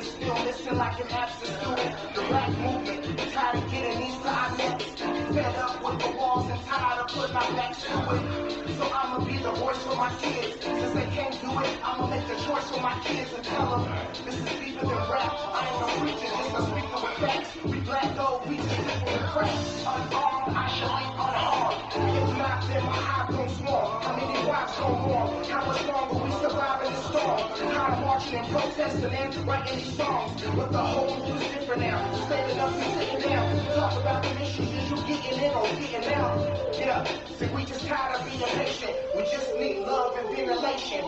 still missing like an absent student. The black movement, tired of getting these side nets. Fed up with the walls and tired of putting our backs to it. So I'ma be the voice for my kids. Since they can't do it, I'ma make the choice for my kids and tell them this is deeper than rap. I ain't no preacher, just a speaker with facts. We black though, we just different with cracks. Unarmed, I shall ain't unharmed. If not, then my eye grown small. How many wives go wrong? How much longer we survive in the storm? Tired of marching and protesting and writing these songs. But the whole mood is different now. Standing up and sitting down. Talk about the issues. Is you getting in or getting out? Yeah, see, we just tired of being patient. We just need love and ventilation.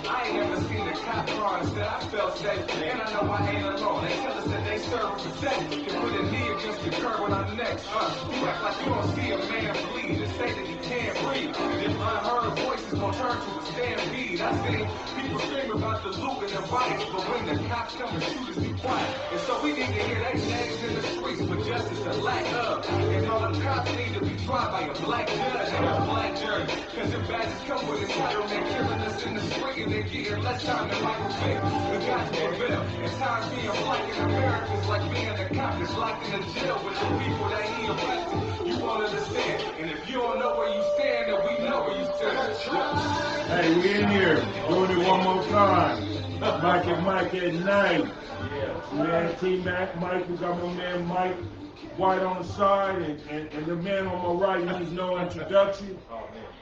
I ain't never seen a cop car that I felt safe. And I know I ain't alone. They tell us that they serve and protect. Can put a knee against the curb when I'm next. You act like you don't see a man bleed and say that he can't breathe. If unheard voices gon' turn to a stampede. I seen people scream about the loot and the riots, but when the cops come and shoot us, be quiet. And so we need to hear their names in the streets for justice to lack of. And all the cops need to be tried by a black judge and a black jury. Cause the badges come with a title and they're killing us in the street and they're getting less time than Michael Vick. The guys get better. And times being black in America is like being a cop that's locked in a jail with the people that he arrested. You won't understand. And if you don't know where you stand, then we know where you stand. Hey, we in here doing it one more time. Mike and Mike at night. Man, T-Mac, Mike, we got my man Mike White on the side, and the man on my right needs no introduction.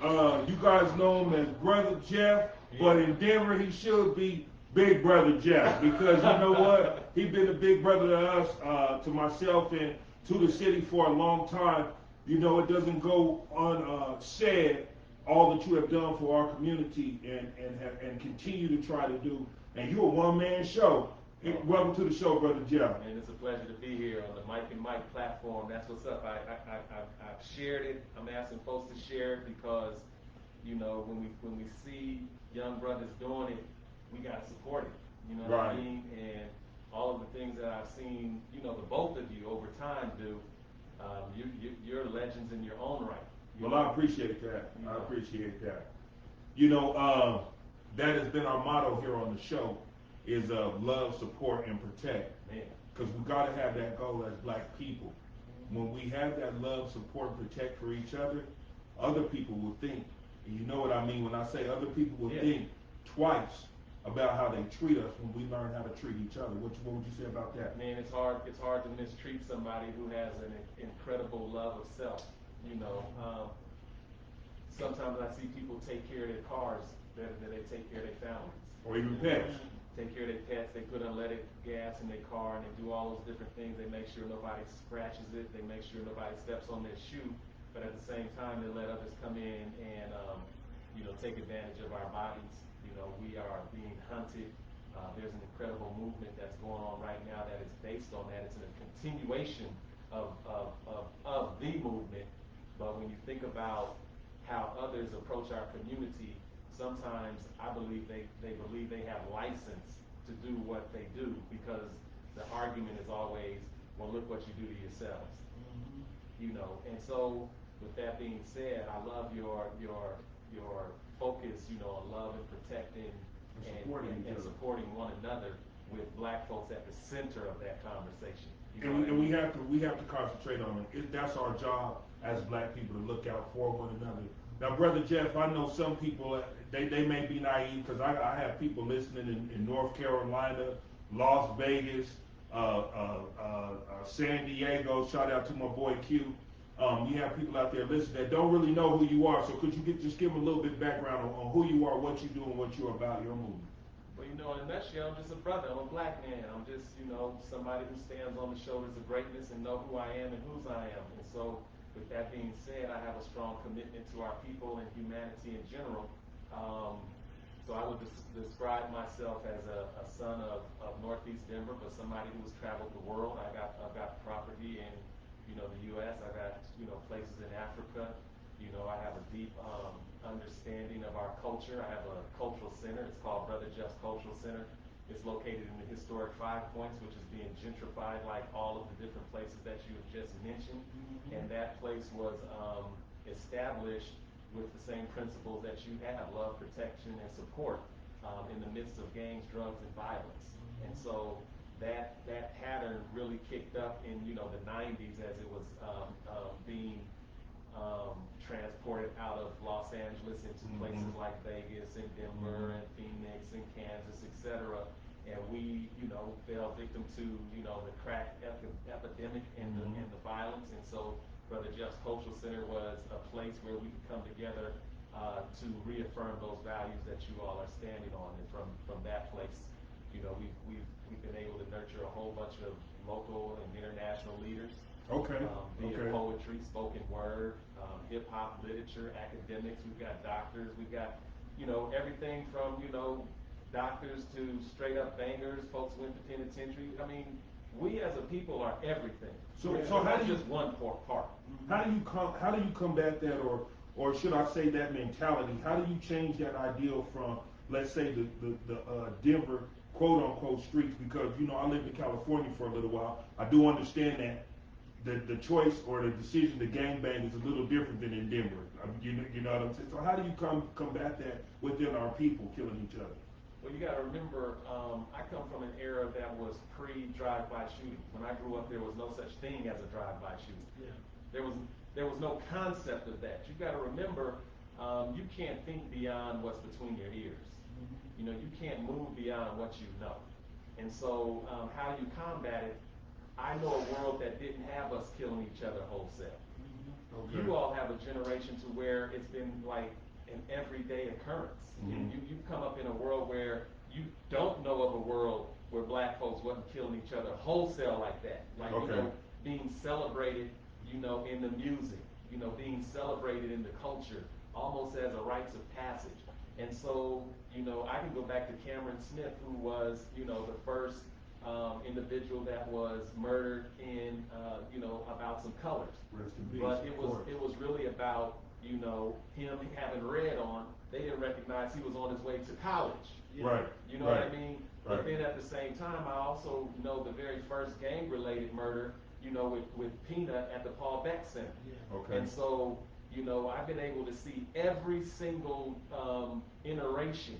You guys know him as Brother Jeff, but in Denver he should be Big Brother Jeff, because you know what? He's been a big brother to us, to myself, and to the city for a long time. You know, it doesn't go unsaid all that you have done for our community and continue to try to do. And you're a one-man show. Welcome to the show, Brother Jeff. And it's a pleasure to be here on the Mike and Mike platform. That's what's up. I've shared it. I'm asking folks to share it because, you know, when we see young brothers doing it, we gotta support it. You know what I mean? And all of the things that I've seen, you know, the both of you over time do, you're legends in your own right. Well, I appreciate that. I appreciate that. You know, that has been our motto here on the show, is love, support, and protect. Because we got to have that goal as black people. When we have that love, support, and protect for each other people will think, and you know what I mean when I say other people will think twice about how they treat us when we learn how to treat each other. What would you say about that? Man, it's hard to mistreat somebody who has an incredible love of self. You know, sometimes I see people take care of their cars better than they take care of their families. Or even pets. Take care of their pets, they put unleaded gas in their car, and they do all those different things. They make sure nobody scratches it, they make sure nobody steps on their shoe, but at the same time, they let others come in and, you know, take advantage of our bodies. You know, we are being hunted. There's an incredible movement that's going on right now that is based on that. It's a continuation of the movement, but when you think about how others approach our community, sometimes I believe they believe they have license to do what they do, because the argument is always, well, look what you do to yourselves. You know, and so with that being said, I love your focus, you know, on love and protecting and supporting one another, with black folks at the center of that conversation. You know, and we have to concentrate on it. That's our job as black people, to look out for one another. Now, Brother Jeff, I know some people, they may be naive, because I have people listening in North Carolina, Las Vegas, San Diego. Shout out to my boy Q. You have people out there listening that don't really know who you are. So could you just give them a little bit of background on who you are, what you do, and what you're about, your movement? Well, you know, in a nutshell, I'm just a brother. I'm a black man. I'm just, you know, somebody who stands on the shoulders of greatness and know who I am and whose I am. And so, with that being said, I have a strong commitment to our people and humanity in general. So I would describe myself as a son of Northeast Denver, but somebody who has traveled the world. I've got property in the U.S. I got, places in Africa. I have a deep understanding of our culture. I have a cultural center. It's called Brother Just Cultural Center. It's located in the historic Five Points, which is being gentrified like all of the different places that you have just mentioned. And that place was established with the same principles that you have: love, protection, and support in the midst of gangs, drugs, and violence. And so that pattern really kicked up in the 90s as it was being transported out of Los Angeles into places like Vegas and Denver and Phoenix and Kansas, etc. And we, fell victim to, the crack epidemic and the violence. And so Brother Jeff's Cultural Center was a place where we could come together to reaffirm those values that you all are standing on. And from that place, we've been able to nurture a whole bunch of local and international leaders. Okay. Be it poetry, spoken word, hip hop, literature, academics. We've got doctors. We've got, everything from, doctors to straight up bangers, folks who went to penitentiary. I mean, we as a people are everything. So how do you, just one part. How do you combat that, or should I say that mentality? How do you change that ideal from, let's say, the Denver quote unquote streets? Because I lived in California for a little while. I do understand that the choice or the decision to gangbang is a little different than in Denver. You know what I'm saying? So how do you combat that within our people killing each other? Well, you got to remember, I come from an era that was pre-drive-by shooting. When I grew up, there was no such thing as a drive-by shooting. Yeah. There was no concept of that. You got to remember, you can't think beyond what's between your ears. You can't move beyond what you know. And so, how do you combat it? I know a world that didn't have us killing each other wholesale. Okay. You all have a generation to where it's been like an everyday occurrence. You've come up in a world where you don't know of a world where black folks wasn't killing each other wholesale like that. Like, being celebrated, in the music, being celebrated in the culture, almost as a rites of passage. And so, I can go back to Cameron Smith, who was, the first individual that was murdered in, about some colors. But it was really about, him having red on. They didn't recognize he was on his way to college. Right. You know what I mean? Right. But then at the same time, I also know the very first gang-related murder, with Peanut at the Paul Beck Center. Yeah. Okay. And so, I've been able to see every single iteration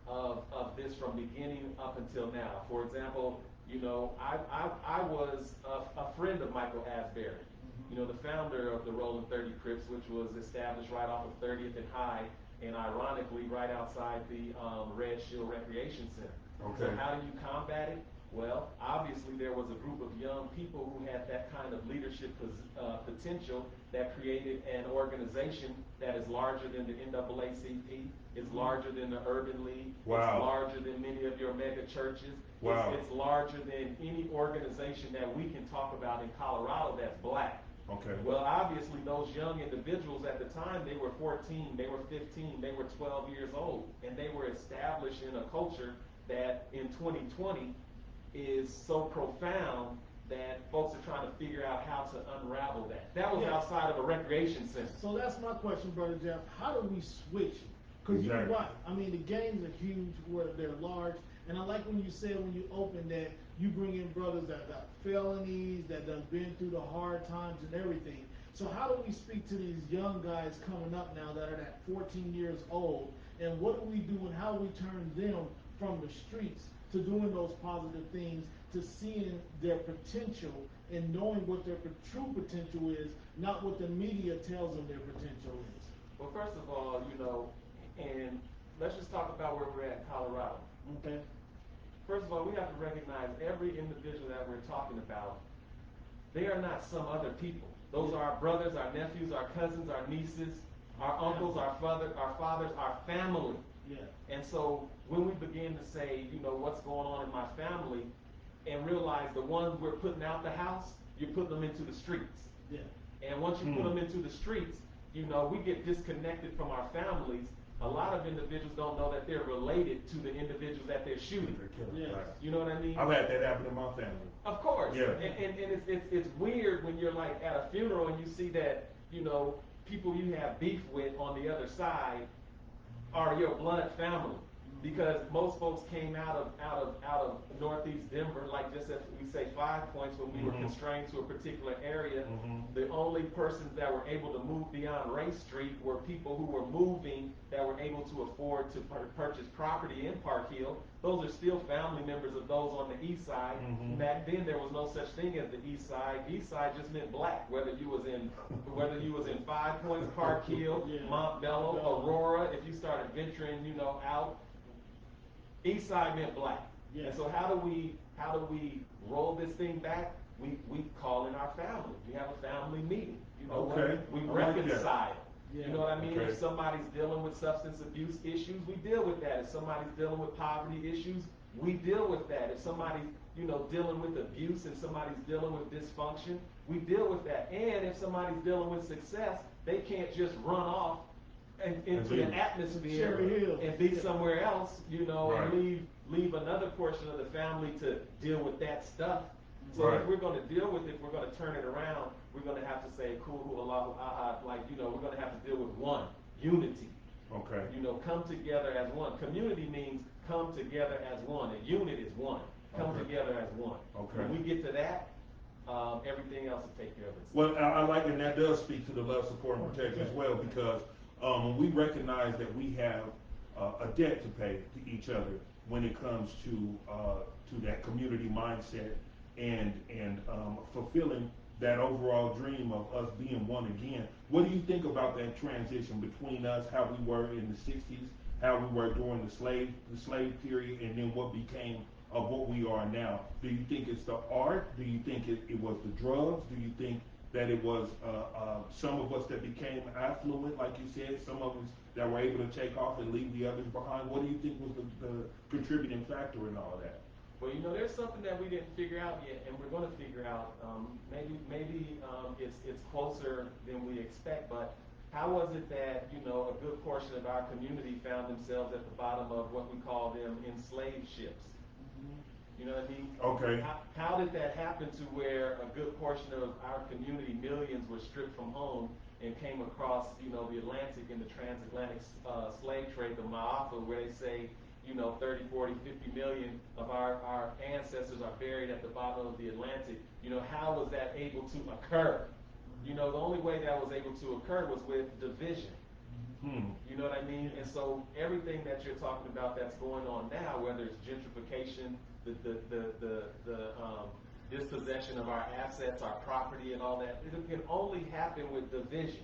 of this from beginning up until now. For example, I was a friend of Michael Asbury, the founder of the Rolling 30 Crips, which was established right off of 30th and High, and ironically right outside the Red Shield Recreation Center. Okay. So how do you combat it? Well, obviously there was a group of young people who had that kind of leadership potential that created an organization that is larger than the NAACP, is larger than the Urban League, wow. It's larger than many of your mega churches, wow. It's larger than any organization that we can talk about in Colorado that's black. Okay. Well, obviously those young individuals at the time, they were 14, they were 15, they were 12 years old, and they were establishing a culture that in 2020 is so profound that folks are trying to figure out how to unravel that. That was outside of a recreation center. So that's my question, Brother Jeff. How do we switch? Because you're right. I mean, the games are huge, where they're large. And I like when you said when you open that you bring in brothers that got felonies, that done been through the hard times and everything. So how do we speak to these young guys coming up now that are at 14 years old? And what do we do and how we turn them from the streets to doing those positive things, to seeing their potential and knowing what their true potential is, not what the media tells them their potential is? Well, first of all, and let's just talk about where we're at in Colorado. Okay. First of all, we have to recognize every individual that we're talking about, they are not some other people. Those are our brothers, our nephews, our cousins, our nieces, our uncles, our fathers, our family. Yeah. And so when we begin to say, what's going on in my family, and realize the ones we're putting out the house, you're putting them into the streets. Yeah. And once you put them into the streets, we get disconnected from our families a lot of individuals don't know that they're related to the individuals that they're shooting. Yes. You know what I mean? I've had that happen in my family. Of course. Yeah. And it's weird when you're like at a funeral and you see that, you know, people you have beef with on the other side are your blood family. Because most folks came out of Northeast Denver, like just as we say 5 points when we were constrained to a particular area. The only persons that were able to move beyond Race Street were people who were moving that were able to afford to purchase property in Park Hill. Those are still family members of those on the east side. Back then there was no such thing as the east side. East side just meant black, whether you was in 5 Points, Park Hill, Mont Bello, Aurora. If you started venturing, you know, out. East side meant black. Yes. And so how do we roll this thing back? We call in our family. We have a family meeting. You know, we reconcile. You know what I mean? If somebody's dealing with substance abuse issues, we deal with that. If somebody's dealing with poverty issues, we deal with that. If somebody's, you know, dealing with abuse and somebody's dealing with dysfunction, we deal with that. And if somebody's dealing with success, they can't just run off into the atmosphere and be somewhere else, you know, and leave another portion of the family to deal with that stuff. So if we're going to deal with it, if we're going to turn it around, we're going to have to say, Kuhu, Allahu Ahad, like, you know, we're going to have to deal with one, unity. Okay. You know, come together as one. Community means come together as one. A unit is one. Come together as one. Okay. When we get to that, everything else will take care of itself. Well, I like, and that does speak to the love, support, and protection as well, because we recognize that we have a debt to pay to each other when it comes to that community mindset and fulfilling that overall dream of us being one again. What do you think about that transition between us, how we were in the 60s, how we were during the slave period, and then what became of what we are now? Do you think it's the art? Do you think it was the drugs? Do you think that it was some of us that became affluent, like you said, some of us that were able to take off and leave the others behind? What do you think was the contributing factor in all of that? Well, you know, there's something that we didn't figure out yet, and we're going to figure out. Maybe it's closer than we expect, but how was it that, you know, a good portion of our community found themselves at the bottom of what we call them enslaved ships? You know what I mean? Okay. How did that happen to where a good portion of our community, millions, were stripped from home and came across, you know, the Atlantic and the transatlantic slave trade, the Ma'afa, where they say, you know, 30, 40, 50 million of our ancestors are buried at the bottom of the Atlantic. You know, how was that able to occur? You know, the only way that was able to occur was with division. You know what I mean? And so everything that you're talking about that's going on now, whether it's gentrification, the dispossession of our assets, our property, and all that, it can only happen with division.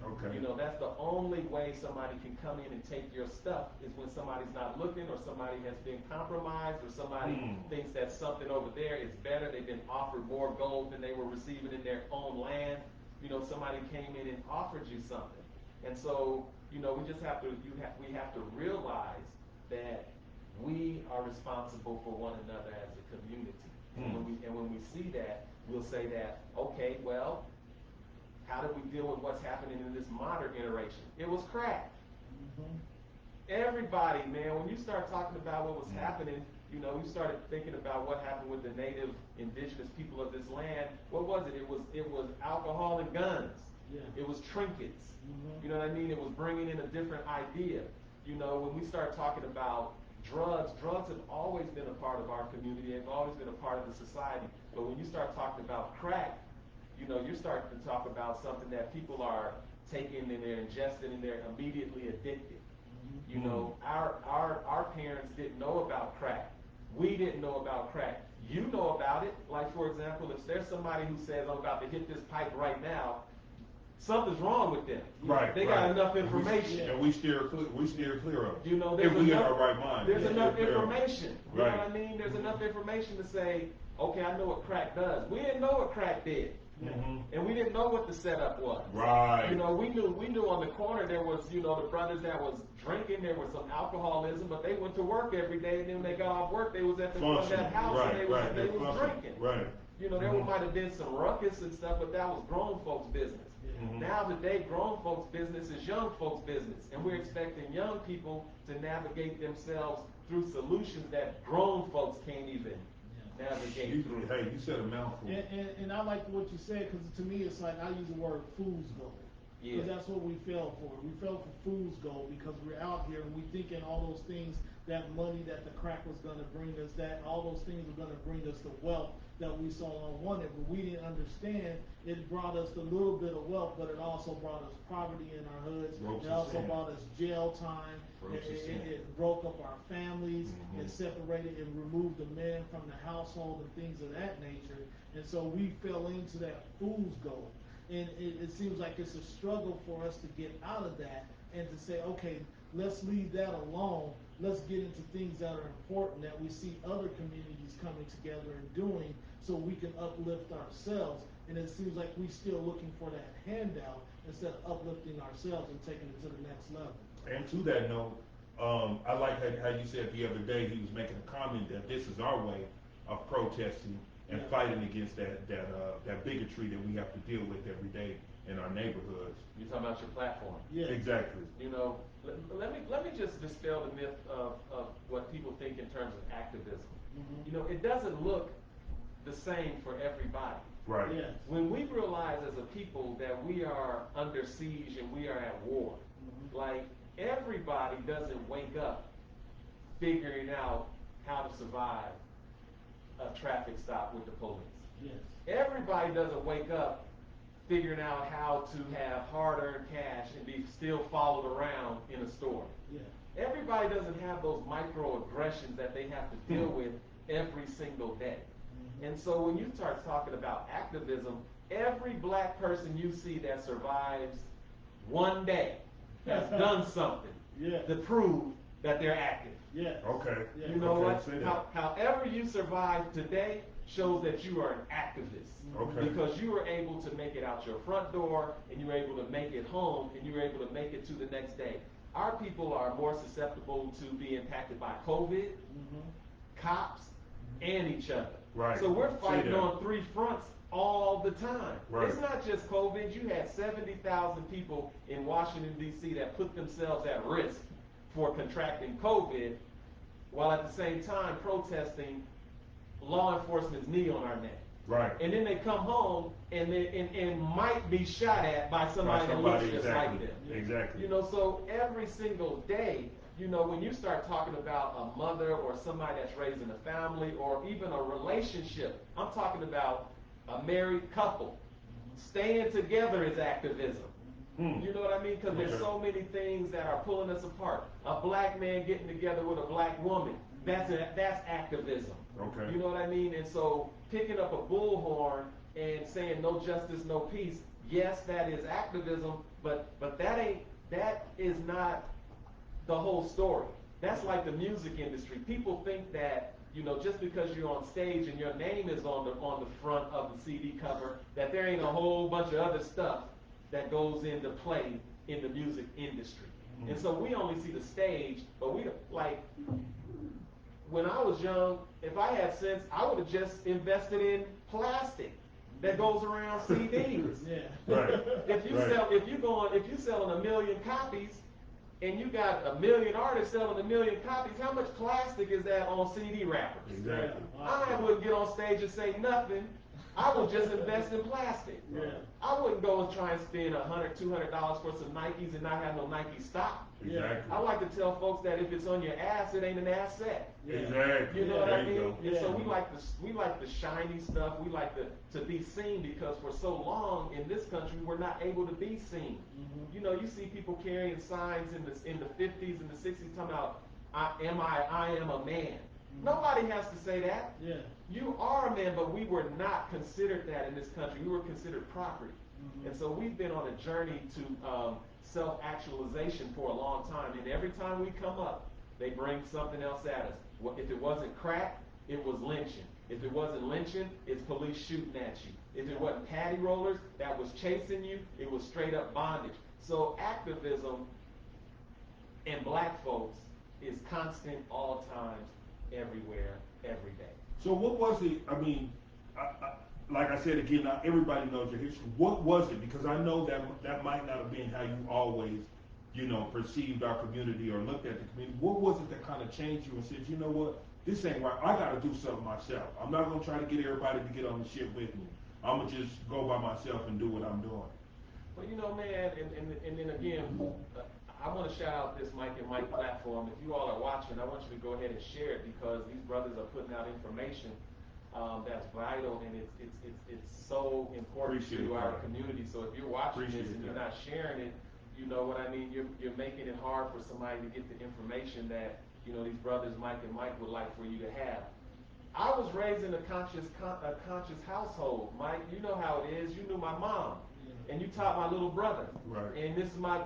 Okay. You know, that's the only way somebody can come in and take your stuff is when somebody's not looking, or somebody has been compromised, or somebody thinks that something over there is better. They've been offered more gold than they were receiving in their own land. You know, somebody came in and offered you something. And so, you know, we just have to, we have to realize that we are responsible for one another as a community. And when we see that, we'll say that, okay, well, how do we deal with what's happening in this modern iteration? It was crack. Everybody, man, when you start talking about what was happening, you know, you started thinking about what happened with the native indigenous people of this land. What was it? It was alcohol and guns. It was trinkets. You know what I mean? It was bringing in a different idea. You know, when we start talking about drugs have always been a part of our community. They've always been a part of the society. But when you start talking about crack, you know, you're starting to talk about something that people are taking and they're ingesting and they're immediately addicted. You know, our parents didn't know about crack. We didn't know about crack. You know about it. Like, for example, if there's somebody who says, I'm about to hit this pipe right now, something's wrong with them. They got enough information. And we steer clear of it. You know, if we in our right mind. There's enough information. You know what I mean? There's enough information to say, okay, I know what crack does. We didn't know what crack did. And we didn't know what the setup was. You know, we knew on the corner there was, you know, the brothers that was drinking, there was some alcoholism, but they went to work every day, and then when they got off work, they was at the front of that house and they was drinking. You know, there might have been some ruckus and stuff, but that was grown folks' business. Now today, grown folks' business is young folks' business, and we're expecting young people to navigate themselves through solutions that grown folks can't even navigate through. Hey, you said a mouthful. And I like what you said, because to me it's like I use the word fool's gold. Because that's what we fell for. We fell for fool's gold because we're out here and we thinking all those things, that money that the crack was going to bring us, that all those things were going to bring us the wealth that we so long wanted. But we didn't understand it brought us a little bit of wealth, but it also brought us poverty in our hoods. It also brought us jail time. It broke up our families. It separated and removed the men from the household and things of that nature. And so we fell into that fool's gold. And it seems like it's a struggle for us to get out of that and to say, okay, let's leave that alone. Let's get into things that are important that we see other communities coming together and doing so we can uplift ourselves. And it seems like we're still looking for that handout instead of uplifting ourselves and taking it to the next level. And to that note, I like how you said the other day he was making a comment that this is our way of protesting and fighting against that bigotry that we have to deal with every day in our neighborhoods. You're talking about your platform. Yeah. Exactly. You know, let me just dispel the myth of what people think in terms of activism. You know, it doesn't look the same for everybody. Right. Yes. When we realize as a people that we are under siege and we are at war, like everybody doesn't wake up figuring out how to survive a traffic stop with the police. Yes. Everybody doesn't wake up figuring out how to have hard-earned cash and be still followed around in a store. Yeah. Everybody doesn't have those microaggressions that they have to deal with every single day. And so when you start talking about activism, every black person you see that survives one day has done something to prove that they're active. Yeah. Okay. You know what? Say that. However you survive today shows that you are an activist. Okay. Because you were able to make it out your front door, and you were able to make it home, and you were able to make it to the next day. Our people are more susceptible to be impacted by COVID, cops, and each other. Right. So we're fighting on three fronts all the time. Right. It's not just COVID. You had 70,000 people in Washington, D.C. that put themselves at risk for contracting COVID, while at the same time protesting law enforcement's knee on our neck. Right. And then they come home and might be shot at by somebody that looks just like them. Exactly. You know, so every single day, you know, when you start talking about a mother or somebody that's raising a family or even a relationship, I'm talking about a married couple. Staying together is activism. You know what I mean? Because there's so many things that are pulling us apart. A black man getting together with a black woman, that's activism. Okay. You know what I mean? And so picking up a bullhorn and saying no justice, no peace, yes, that is activism, but that is not the whole story. That's like the music industry. People think that, you know, just because you're on stage and your name is on the front of the CD cover, that there ain't a whole bunch of other stuff that goes into play in the music industry. And so we only see the stage, but we like, when I was young, if I had sense, I would have just invested in plastic that goes around CDs. Right. If you selling 1 million copies, and you got 1 million artists selling 1 million copies, how much plastic is that on CD wrappers? Exactly. I wouldn't get on stage and say nothing. I would just invest in plastic. I wouldn't go and try and spend $100, $200 for some Nikes and not have no Nike stock. Exactly. I like to tell folks that if it's on your ass, it ain't an asset. Exactly. You know what I mean? Go. And so we like the shiny stuff. We like to be seen, because for so long in this country we're not able to be seen. You know, you see people carrying signs in the 50s and the 60s talking about I am a man. Nobody has to say that. You are a man, but we were not considered that in this country. We were considered property. And so we've been on a journey to self-actualization for a long time. And every time we come up, they bring something else at us. If it wasn't crack, it was lynching. If it wasn't lynching, it's police shooting at you. If it wasn't patty rollers that was chasing you, it was straight up bondage. So activism in black folks is constant all times, everywhere, every day. So what was it, I mean, like I said again, not everybody knows your history. What was it? Because I know that that might not have been how you always, perceived our community or looked at the community. What was it that kind of changed you and said, you know what, this ain't right. I got to do something myself. I'm not gonna try to get everybody to get on the ship with me. I'm gonna just go by myself and do what I'm doing. Well, man, and then again, I want to shout out this Mike and Mike platform. If you all are watching, I want you to go ahead and share it because these brothers are putting out information that's vital and it's so important to our community. So if you're watching this and you're not sharing it, you know what I mean. You're making it hard for somebody to get the information that these brothers Mike and Mike would like for you to have. I was raised in a conscious household, Mike. You know how it is. You knew my mom. And you taught my little brother, right? And this is my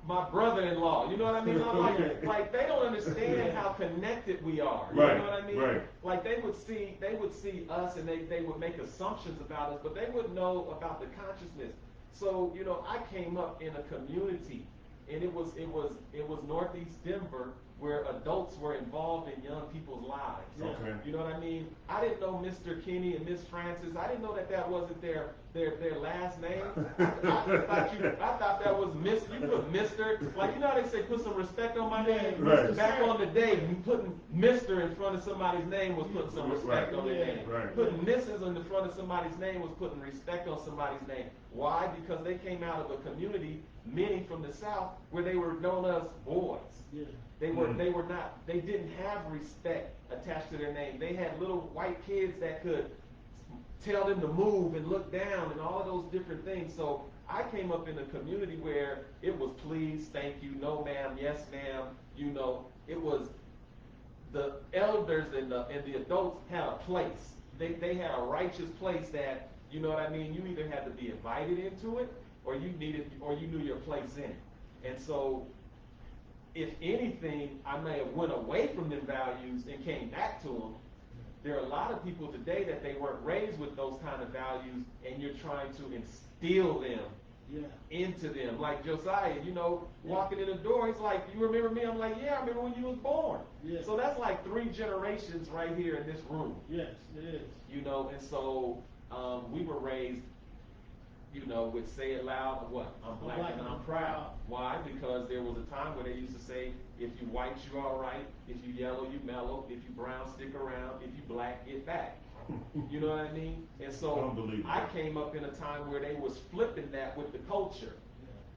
brother-in-law. You know what I mean? I'm like they don't understand how connected we are. You right. know what I mean? Right. Like they would see us and they would make assumptions about us, but they wouldn't know about the consciousness. So I came up in a community, and it was Northeast Denver, where adults were involved in young people's lives. Okay. You know what I mean? I didn't know Mr. Kenny and Miss Francis. I didn't know that wasn't their last name. I thought that was Miss. You put Mr. Like how they say put some respect on my name. Right. Back on the day, you putting Mr. in front of somebody's name was putting some respect on their name. Right. Putting Mrs. in the front of somebody's name was putting respect on somebody's name. Why? Because they came out of a community, many from the South, where they were known as boys. Yeah. They didn't have respect attached to their name. They had little white kids that could tell them to move and look down and all of those different things. So I came up in a community where it was please, thank you, no ma'am, yes ma'am. It was the elders and the adults had a place. They had a righteous place that, you know what I mean, you either had to be invited into it or you knew your place in it. And so if anything, I may have went away from them values and came back to them. There are a lot of people today that they weren't raised with those kind of values, and you're trying to instill them into them. Like Josiah, walking in the door, he's like, you remember me? I'm like, yeah, I remember when you was born. Yeah. So that's like 3 generations right here in this room. Yes, it is. And so we were raised, with say it loud, what? I'm black and I'm proud. Why? Because there was a time where they used to say, if you white, you all right. If you yellow, you mellow. If you brown, stick around. If you black, get back. You know what I mean? And so I came up in a time where they was flipping that with the culture,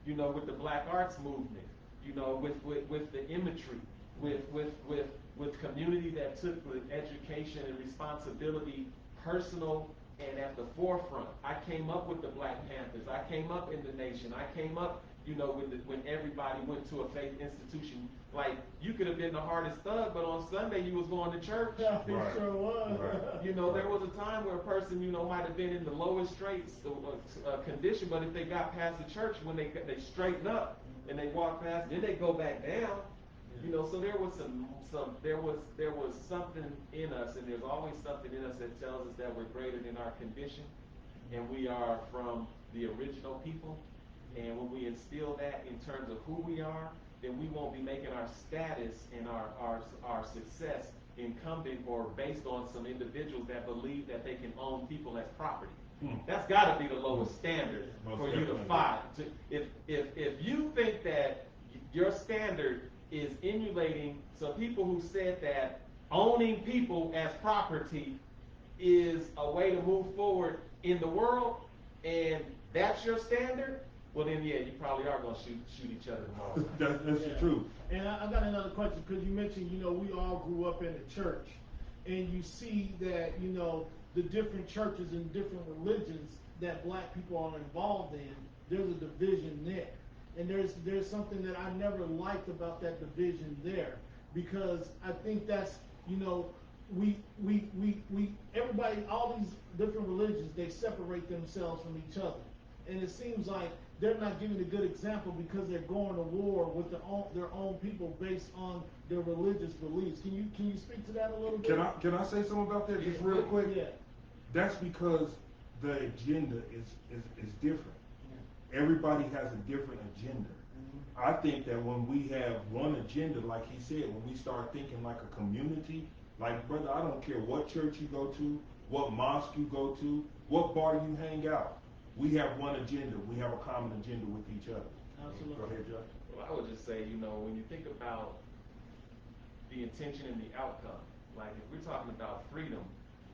with the black arts movement, with the imagery, with community that took the education and responsibility personal and at the forefront. I came up with the Black Panthers. I came up in the nation. I came up, when everybody went to a faith institution. Like, you could have been the hardest thug, but on Sunday you was going to church. Yeah, it sure was. Right. There was a time where a person, might have been in the lowest straits condition, but if they got past the church, when they straighten up and they walk past, then they go back down. So there was there was something in us, and there's always something in us that tells us that we're greater than our condition, and we are from the original people. And when we instill that in terms of who we are, then we won't be making our status and our success incumbent or based on some individuals that believe that they can own people as property. That's got to be the lowest standard for you to fight. If you think that your standard is emulating some people who said that owning people as property is a way to move forward in the world, and that's your standard, well then, yeah, you probably are going to shoot each other tomorrow. That's the truth. And I got another question, because you mentioned, we all grew up in a church, and you see that, the different churches and different religions that black people are involved in, there's a division there. And there's something that I never liked about that division there, because I think that's, everybody, all these different religions, they separate themselves from each other. And it seems like they're not giving a good example because they're going to war with their own people based on their religious beliefs. Can you speak to that a little bit? Can I say something about that just real quick? Yeah. That's because the agenda is different. Yeah. Everybody has a different agenda. I think that when we have one agenda, like he said, when we start thinking like a community, Like, brother, I don't care what church you go to, what mosque you go to, what bar you hang out. We have one agenda. We have a common agenda with each other. Absolutely. Go ahead, Josh. Well, I would just say, when you think about the intention and the outcome, like if we're talking about freedom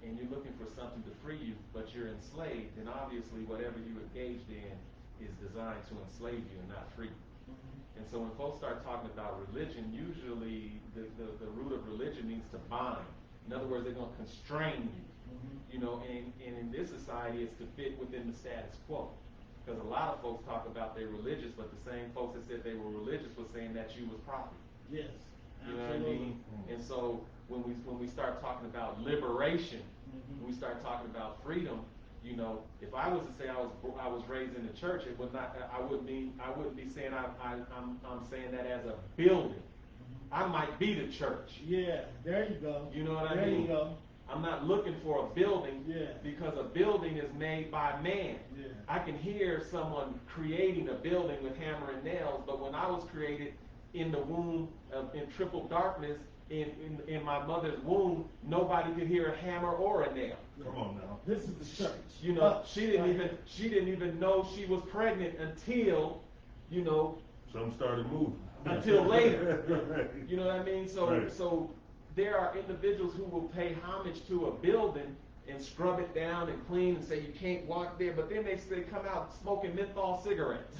and you're looking for something to free you, but you're enslaved, then obviously whatever you engaged in is designed to enslave you and not free you. And so when folks start talking about religion, usually the root of religion means to bind. In other words, they're going to constrain you. And in this society, it's to fit within the status quo. Because a lot of folks talk about they're religious, but the same folks that said they were religious were saying that you was property. Yes. You know what I mean? And so when we start talking about liberation, when we start talking about freedom, if I was to say I was raised in the church, it would not. I wouldn't be saying I'm saying that as a building. I might be the church. Yeah, there you go. You know what I mean? There you go. I'm not looking for a building because a building is made by man. Yeah. I can hear someone creating a building with hammer and nails, but when I was created in the womb in triple darkness, in my mother's womb, nobody could hear a hammer or a nail. Come on now. This is the church. She didn't even know she was pregnant until, Some started moving. until later. Right. You know what I mean? So there are individuals who will pay homage to a building and scrub it down and clean and say you can't walk there, but then they come out smoking menthol cigarettes,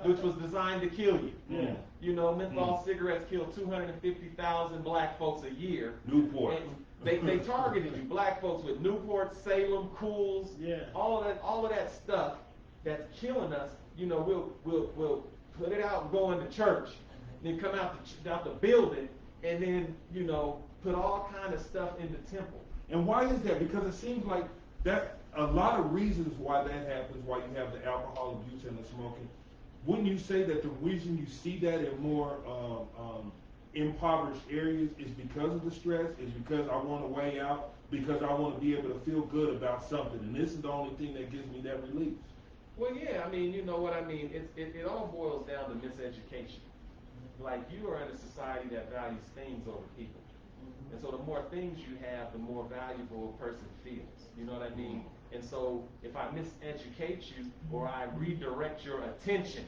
which was designed to kill you. Yeah. Menthol cigarettes kill 250,000 black folks a year. Newport. And they targeted you, black folks with Newport, Salem, Cools, all of that stuff that's killing us. We'll put it out and go into church, then come out the building, and then put all kind of stuff in the temple. And why is that? Because it seems like that a lot of reasons why that happens, why you have the alcohol abuse and the smoking. Wouldn't you say that the reason you see that in more impoverished areas is because of the stress, is because I want to weigh out, because I want to be able to feel good about something, and this is the only thing that gives me that relief? Well, yeah, you know what I mean. It all boils down to miseducation. Like, you are in a society that values things over people. And so the more things you have, the more valuable a person feels. You know what I mean? And so if I miseducate you or I redirect your attention,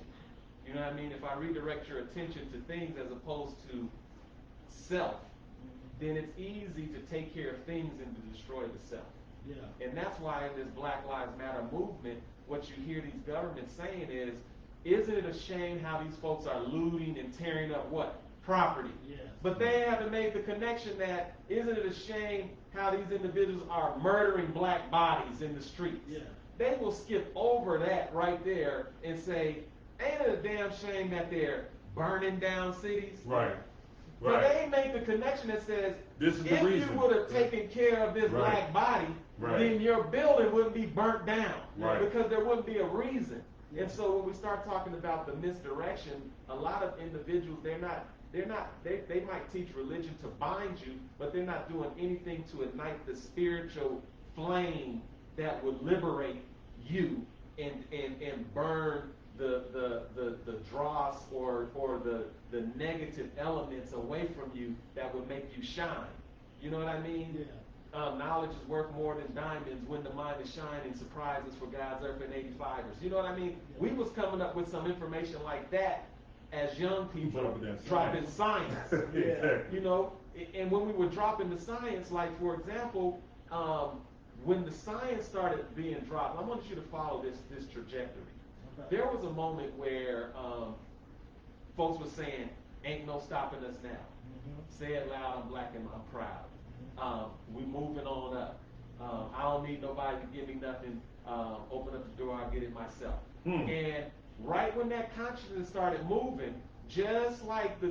you know what I mean? If I redirect your attention to things as opposed to self, then it's easy to take care of things and to destroy the self. Yeah. And that's why in this Black Lives Matter movement, what you hear these governments saying is, isn't it a shame how these folks are looting and tearing up what? Property. Yes. But they haven't made the connection that, isn't it a shame how these individuals are murdering black bodies in the streets? Yeah. They will skip over that right there and say, ain't it a damn shame that they're burning down cities? Right. But they ain't made the connection that says, This is the if reason. you would have taken care of this black body, then your building wouldn't be burnt down. Right. Because there wouldn't be a reason. And so when we start talking about the misdirection, a lot of individuals, they might teach religion to bind you, but they're not doing anything to ignite the spiritual flame that would liberate you and burn the dross or the negative elements away from you that would make you shine. You know what I mean? Yeah. Knowledge is worth more than diamonds when the mind is shining, surprises for God's earth and 85ers. You know what I mean? Yeah. We was coming up with some information like that as young people, Dropping science. And when we were dropping the science, like for example, when the science started being dropped, I want you to follow this trajectory. Okay. There was a moment where folks were saying, ain't no stopping us now. Say it loud, I'm black and I'm proud. We moving on up. I don't need nobody to give me nothing. Open up the door, I'll get it myself. And right when that consciousness started moving, just like the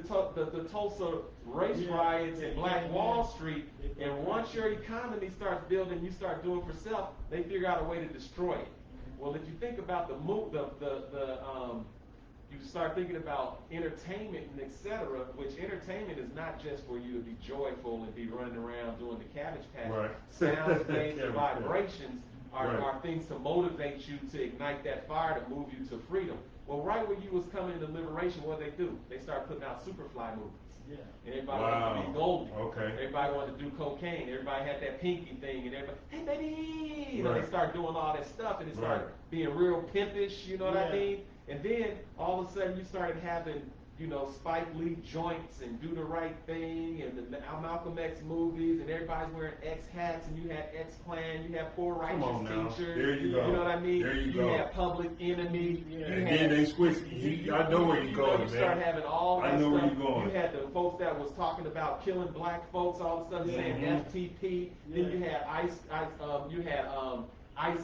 Tulsa race riots and Black Wall Street, and once your economy starts building, you start doing for self, they figure out a way to destroy it. Well, if you think about you start thinking about entertainment and etc., which entertainment is not just for you to be joyful and be running around doing the Cabbage Patch. Right. Sounds, waves, and vibrations are things to motivate you to ignite that fire to move you to freedom. Well, right when you was coming into liberation, what they do? They start putting out Superfly movies. Yeah. And everybody Wow. wanted to be Goldie. Okay. Everybody wanted to do cocaine. Everybody had that pinky thing, and everybody, hey baby, you know, Right. they start doing all that stuff, and it started Right. being real pimpish. You know what I Yeah. mean? And then all of a sudden you started having, you know, Spike Lee joints and Do the Right Thing and the Malcolm X movies, and everybody's wearing X hats, and you had X Clan, you had Poor Come on Righteous now. Teachers. There you go. You know what I mean? There you You go. had Public Enemy. Yeah. You And had, then they switched. I know where you're going, you man. start having all that I know stuff. where you're going. You had the folks that was talking about killing black folks, all of a sudden saying Mhm. FTP. Yeah. Then you had Ice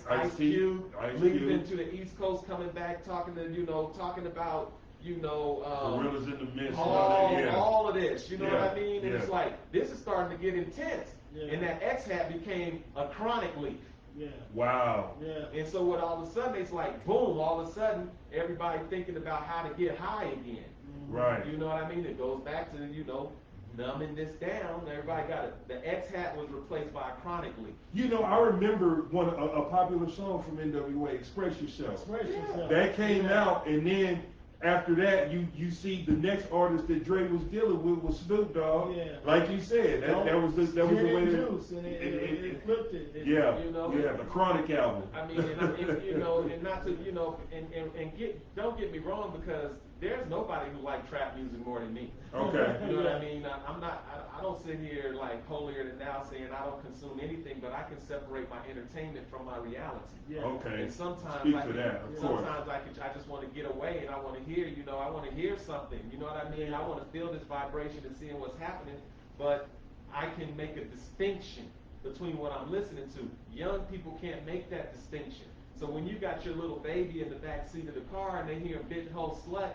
Ice-T, Cube Ice leaving Cube. to the East Coast, coming back, talking about Gorillas in the Mist. all of this, you know Yeah, what I mean? And yeah. it's like, this is starting to get intense. Yeah. And that X hat became a chronic leaf. Yeah. Wow. Yeah. And so what all of a sudden, it's like, boom, all of a sudden, everybody thinking about how to get high again. Right. You know what I mean? It goes back to, numbing this down. Everybody got it. The X hat was replaced by a chronic leaf. You know, I remember a popular song from NWA, Express Yourself. Express yourself. That came Yeah. out, and then after that, you see the next artist that Dre was dealing with was Snoop Dogg. Yeah. Like you said, that was the Gin way. and Juice, and it flipped it. Yeah, You know? yeah, the Chronic album. I mean, and not to, don't get me wrong, because there's nobody who likes trap music more than me. Okay. You know what I mean? I don't sit here like holier than thou saying I don't consume anything, but I can separate my entertainment from my reality. Yeah. Okay. And sometimes Speak to that, of course. sometimes I just want to get away, and I want to hear, I want to hear something. You know what I mean? I want to feel this vibration and seeing what's happening, but I can make a distinction between what I'm listening to. Young people can't make that distinction. So when you got your little baby in the back seat of the car and they hear a bitch hole slut,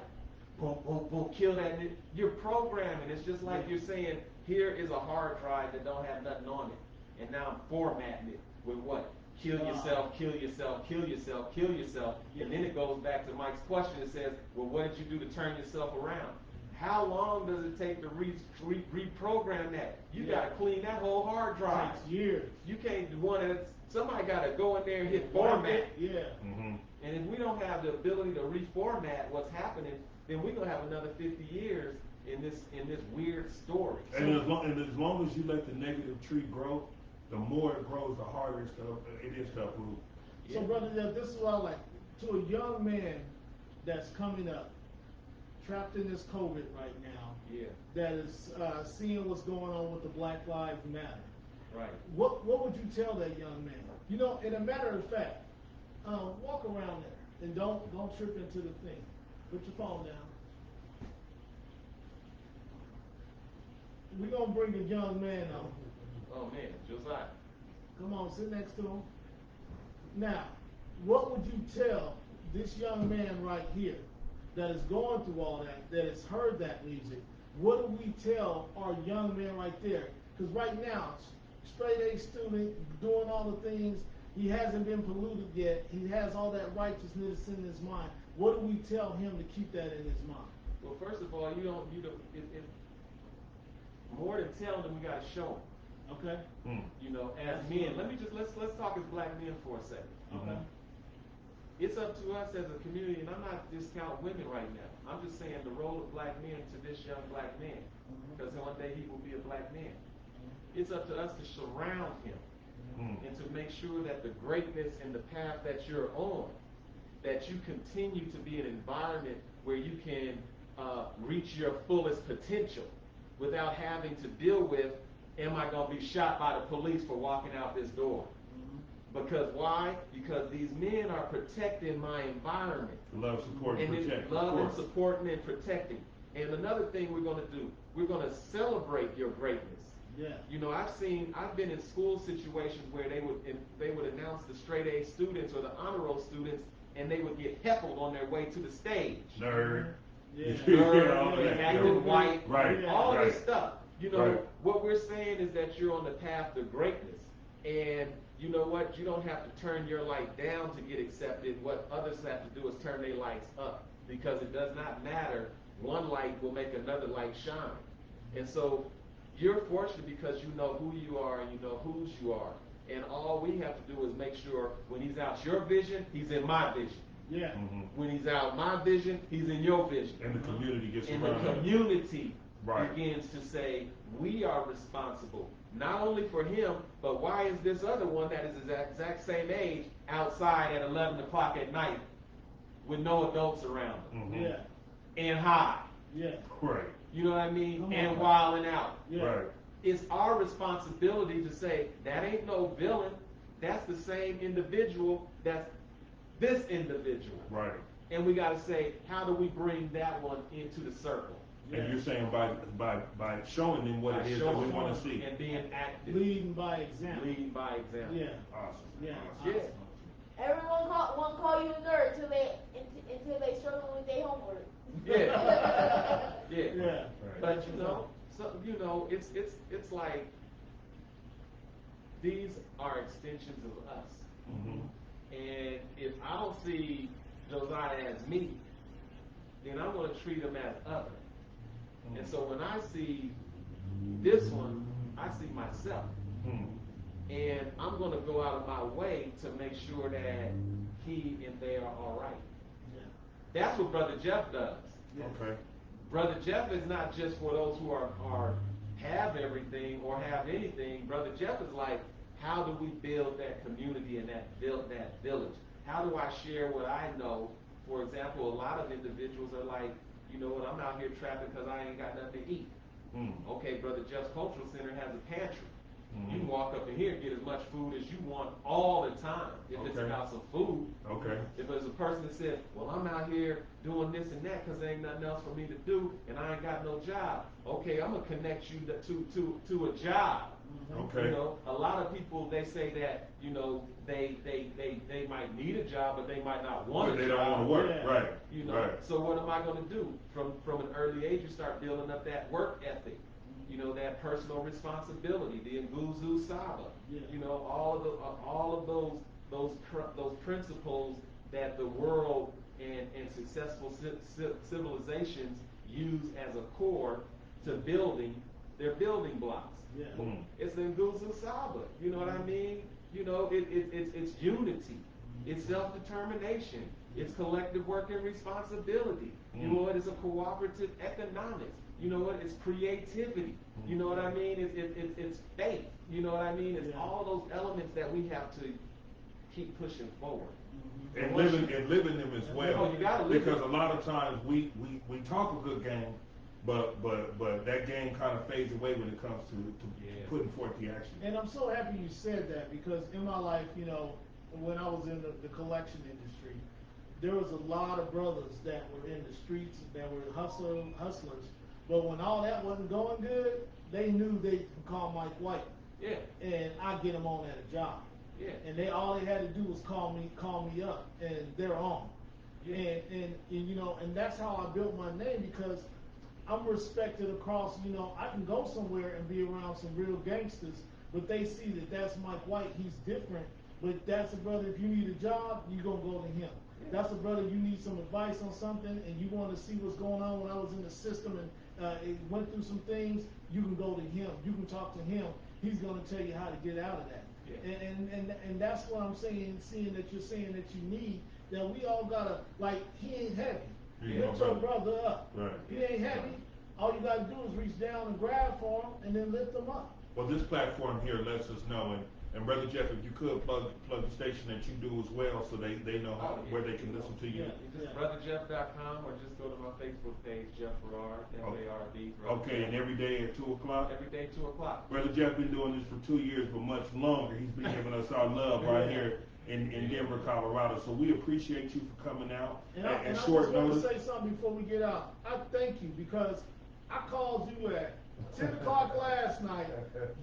boom, boom, boom, kill that nigga, you're programming. It's just like you're saying, here is a hard drive that don't have nothing on it. And now I'm formatting it with what? Kill yourself, kill yourself, kill yourself, kill yourself. And then it goes back to Mike's question. It says, well, what did you do to turn yourself around? How long does it take to reprogram that? You got to clean that whole hard drive. 6 years. You can't do one at somebody got to go in there and hit format. Yeah. Mm-hmm. And if we don't have the ability to reformat what's happening, then we're gonna have another 50 years in this weird story. And as long as you let the negative tree grow, the more it grows, the harder it is to uproot. So, brother, this is what I like. To a young man that's coming up, trapped in this COVID right now, that is seeing what's going on with the Black Lives Matter. Right. What would you tell that young man? In a matter of fact, walk around there and don't trip into the thing. Put your phone down. We're gonna bring a young man on. Oh man, Josiah. Come on, sit next to him. Now, what would you tell this young man right here that is going through all that has heard that music? What do we tell our young man right there? Because right now, straight A student, doing all the things, he hasn't been polluted yet. He has all that righteousness in his mind. What do we tell him to keep that in his mind? Well, first of all, more than tell them, we gotta show them. Okay. As men, let's talk as black men for a second. Okay. It's up to us as a community, and I'm not discounting women right now. I'm just saying the role of black men to this young black man, because one day he will be a black man. It's up to us to surround him and to make sure that the greatness and the path that you're on, that you continue to be an environment where you can reach your fullest potential without having to deal with, am I going to be shot by the police for walking out this door? Because why? Because these men are protecting my environment. Love, support, and protect. Love and supporting and protecting. And another thing we're going to do, we're going to celebrate your greatness. Yeah. I've been in school situations where they would announce the straight A students or the honor roll students, and they would get heckled on their way to the stage. Nerd. Yeah. Acting white. Right. All right. this stuff. Right. What we're saying is that you're on the path to greatness. And you know what? You don't have to turn your light down to get accepted. What others have to do is turn their lights up. Because it does not matter. One light will make another light shine. And so you're fortunate because you know who you are and you know whose you are. And all we have to do is make sure when he's out your vision, he's in my vision. Yeah. When he's out my vision, he's in your vision. And the community gets And around the him. community begins to say, we are responsible, not only for him, but why is this other one that is the exact same age outside at 11 o'clock at night with no adults around them? Mm-hmm. Yeah. And high. Yeah. Right. You know what I mean? Come on, and man. wilding out. Yeah. Right. It's our responsibility to say, that ain't no villain. That's the same individual that's this individual. Right. And we got to say, how do we bring that one into the circle? And you're saying by showing them what By it is that we showing want to see. and being active. Leading by example. Leading by example. Yeah. Awesome. Yeah. Awesome. Yeah. Everyone won't call you a nerd until they struggle with their homework. Yeah. Yeah. Yeah. Right. But it's like these are extensions of us. Mm-hmm. And if I don't see Josiah as me, then I'm going to treat him as other. And so when I see this one, I see myself. Mm-hmm. And I'm going to go out of my way to make sure that he and they are all right. Yeah. That's what Brother Jeff does. Okay. Brother Jeff is not just for those who are have everything or have anything. Brother Jeff is like, how do we build that community and that village? How do I share what I know? For example, a lot of individuals are like, you know what, I'm out here trapping because I ain't got nothing to eat. Okay, Brother Jeff's Cultural Center has a pantry. You can walk up in here and get as much food as you want all the time. If it's Okay. about some food. Okay. If there's a person that says, well, I'm out here doing this and that because there ain't nothing else for me to do and I ain't got no job. Okay, I'm going to connect you to a job. Okay. You know, a lot of people, they say that, you know, they might need a job, but they might not want But a they job. don't want to work. Yeah. Right. You know, Right. so what am I going to do? From an early age, you start building up that work ethic. You know, that personal responsibility, the Nguzu Saba. Yeah. You know, all of those principles that the world and successful civilizations use as a core to building their building blocks. Yeah. It's the Nguzu Saba. You know what I mean? You know, it's unity. It's self-determination. It's collective work and responsibility. You know what? It's a cooperative economics. You know what? It's creativity. You know what I mean? It's faith. You know what I mean? It's all those elements that we have to keep pushing forward. And living them as well. Oh, you gotta live because it. a lot of times we talk a good game, but that game kind of fades away when it comes to putting forth the action. And I'm so happy you said that because in my life, you know, when I was in the collection industry, there was a lot of brothers that were in the streets that were hustlers. But when all that wasn't going good, they knew they could call Mike White. Yeah. And I'd get them on at a job. Yeah. And all they had to do was call me up, and they're on. Yeah. And you know, and that's how I built my name because I'm respected across. You know, I can go somewhere and be around some real gangsters, but they see that that's Mike White. He's different, but that's a brother. If you need a job, you gonna go to him. That's a brother. You need some advice on something, and you want to see what's going on. When I was in the system and it went through some things, you can go to him. You can talk to him. He's gonna tell you how to get out of that. Yeah. And that's what I'm saying, seeing that you're saying that you need, that we all gotta, like, he ain't heavy. Yeah, Lift your brother up. Right. He ain't heavy. All you gotta do is reach down and grab for him and then lift him up. Well, this platform here lets us know, and Brother Jeff, if you could plug the station that you do as well, so they know where they can listen to you. Just brotherjeff.com or just go to my Facebook page, Jeff Farrar, F-A-R-D. Okay, and every day at 2 o'clock? Every day, 2 o'clock. Brother Jeff been doing this for 2 years, but much longer. He's been giving us our love right here in Denver, Colorado. So we appreciate you for coming out And I at just short want to notice. say something before we get out. I thank you because I called you at 10 o'clock last night.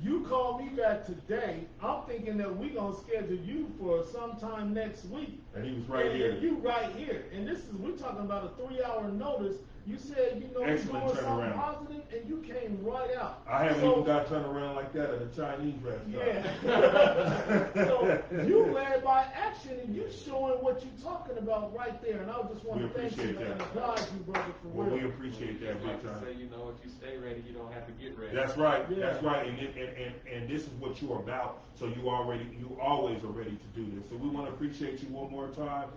You called me back today. I'm thinking that we're going to schedule you for sometime next week. And he was right And here. you right here. And we're talking about a 3-hour notice. You said, you know, we're Excellent doing something turnaround. positive, and you came right out. I haven't So- even got turned around like that at a Chinese restaurant. Yeah. So you led by action, and you showing what you're talking about right there. And I just want We to thank you appreciate and that. applaud you, brother, for Well, real. we appreciate that big Like to time. say, you know, if you stay ready, you don't have to get ready. That's right. Yeah. That's right. And this is what you're about. So you always are ready to do this. So we want to appreciate you one more time.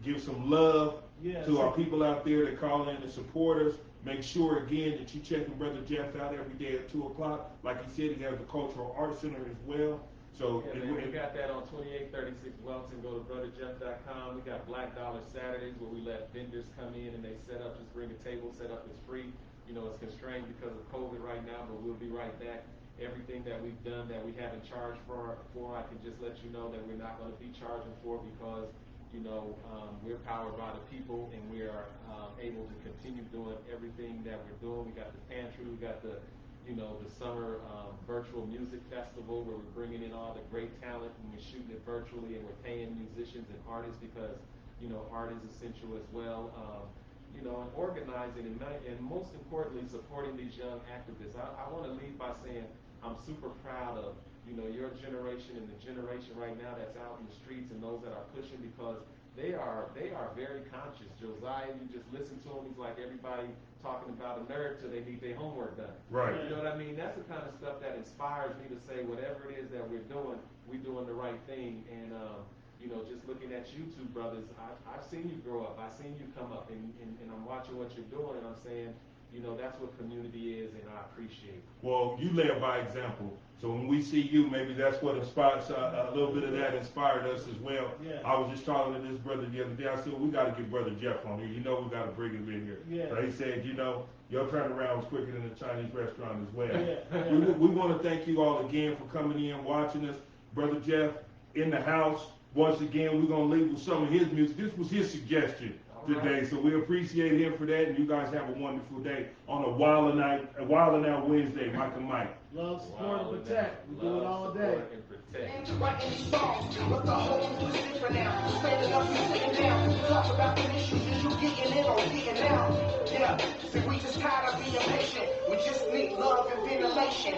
Give some love Yeah. to our people out there that call in and support us. Make sure again that you checking Brother Jeff out every day at 2 o'clock. Like he said, he has a cultural arts center as well. So yeah, man, we got that on 2836 Wellington. Go to brotherjeff.com. We got Black Dollar Saturdays where we let vendors come in and they set up, just bring a table, set up, it's free. You know, it's constrained because of COVID right now, but we'll be right back. Everything that we've done that we haven't charged for, I can just let you know that we're not going to be charging for because, you know, we're powered by the people and we are able to continue doing everything that we're doing. We got the pantry, we got the, you know, the summer virtual music festival where we're bringing in all the great talent and we're shooting it virtually and we're paying musicians and artists because, you know, art is essential as well. You know, and organizing and most importantly, supporting these young activists. I want to leave by saying I'm super proud of, you know, your generation and the generation right now that's out in the streets and those that are pushing because they are very conscious. Josiah, you just listen to him, he's like everybody talking about a nerd till they need their homework done. Right. You know what I mean? That's the kind of stuff that inspires me to say whatever it is that we're doing the right thing. And you know, just looking at you two brothers, I've seen you grow up, I've seen you come up, and I'm watching what you're doing, and I'm saying, you know, that's what community is, and I appreciate it. Well, you led by example. So when we see you, maybe that's what inspires, a little bit of that inspired us as well. Yeah. I was just talking to this brother the other day. I said, we got to get Brother Jeff on here. You know, we got to bring him in here. Yeah. So he said, you know, your turnaround was quicker than a Chinese restaurant as well. Yeah. We want to thank you all again for coming in, watching us. Brother Jeff in the house. Once again, we're going to leave with some of his music. This was his suggestion today, so we appreciate him for that, and you guys have a wonderful day on a Wild Out Wednesday. Mike and Mike. Love, support, and protect. We do it all day. And writing these songs, but the whole mood is different now. Standing up and sitting down, talk about the issues, is you getting in or getting out? Yeah, see, we just tired of being patient. We just need love and ventilation.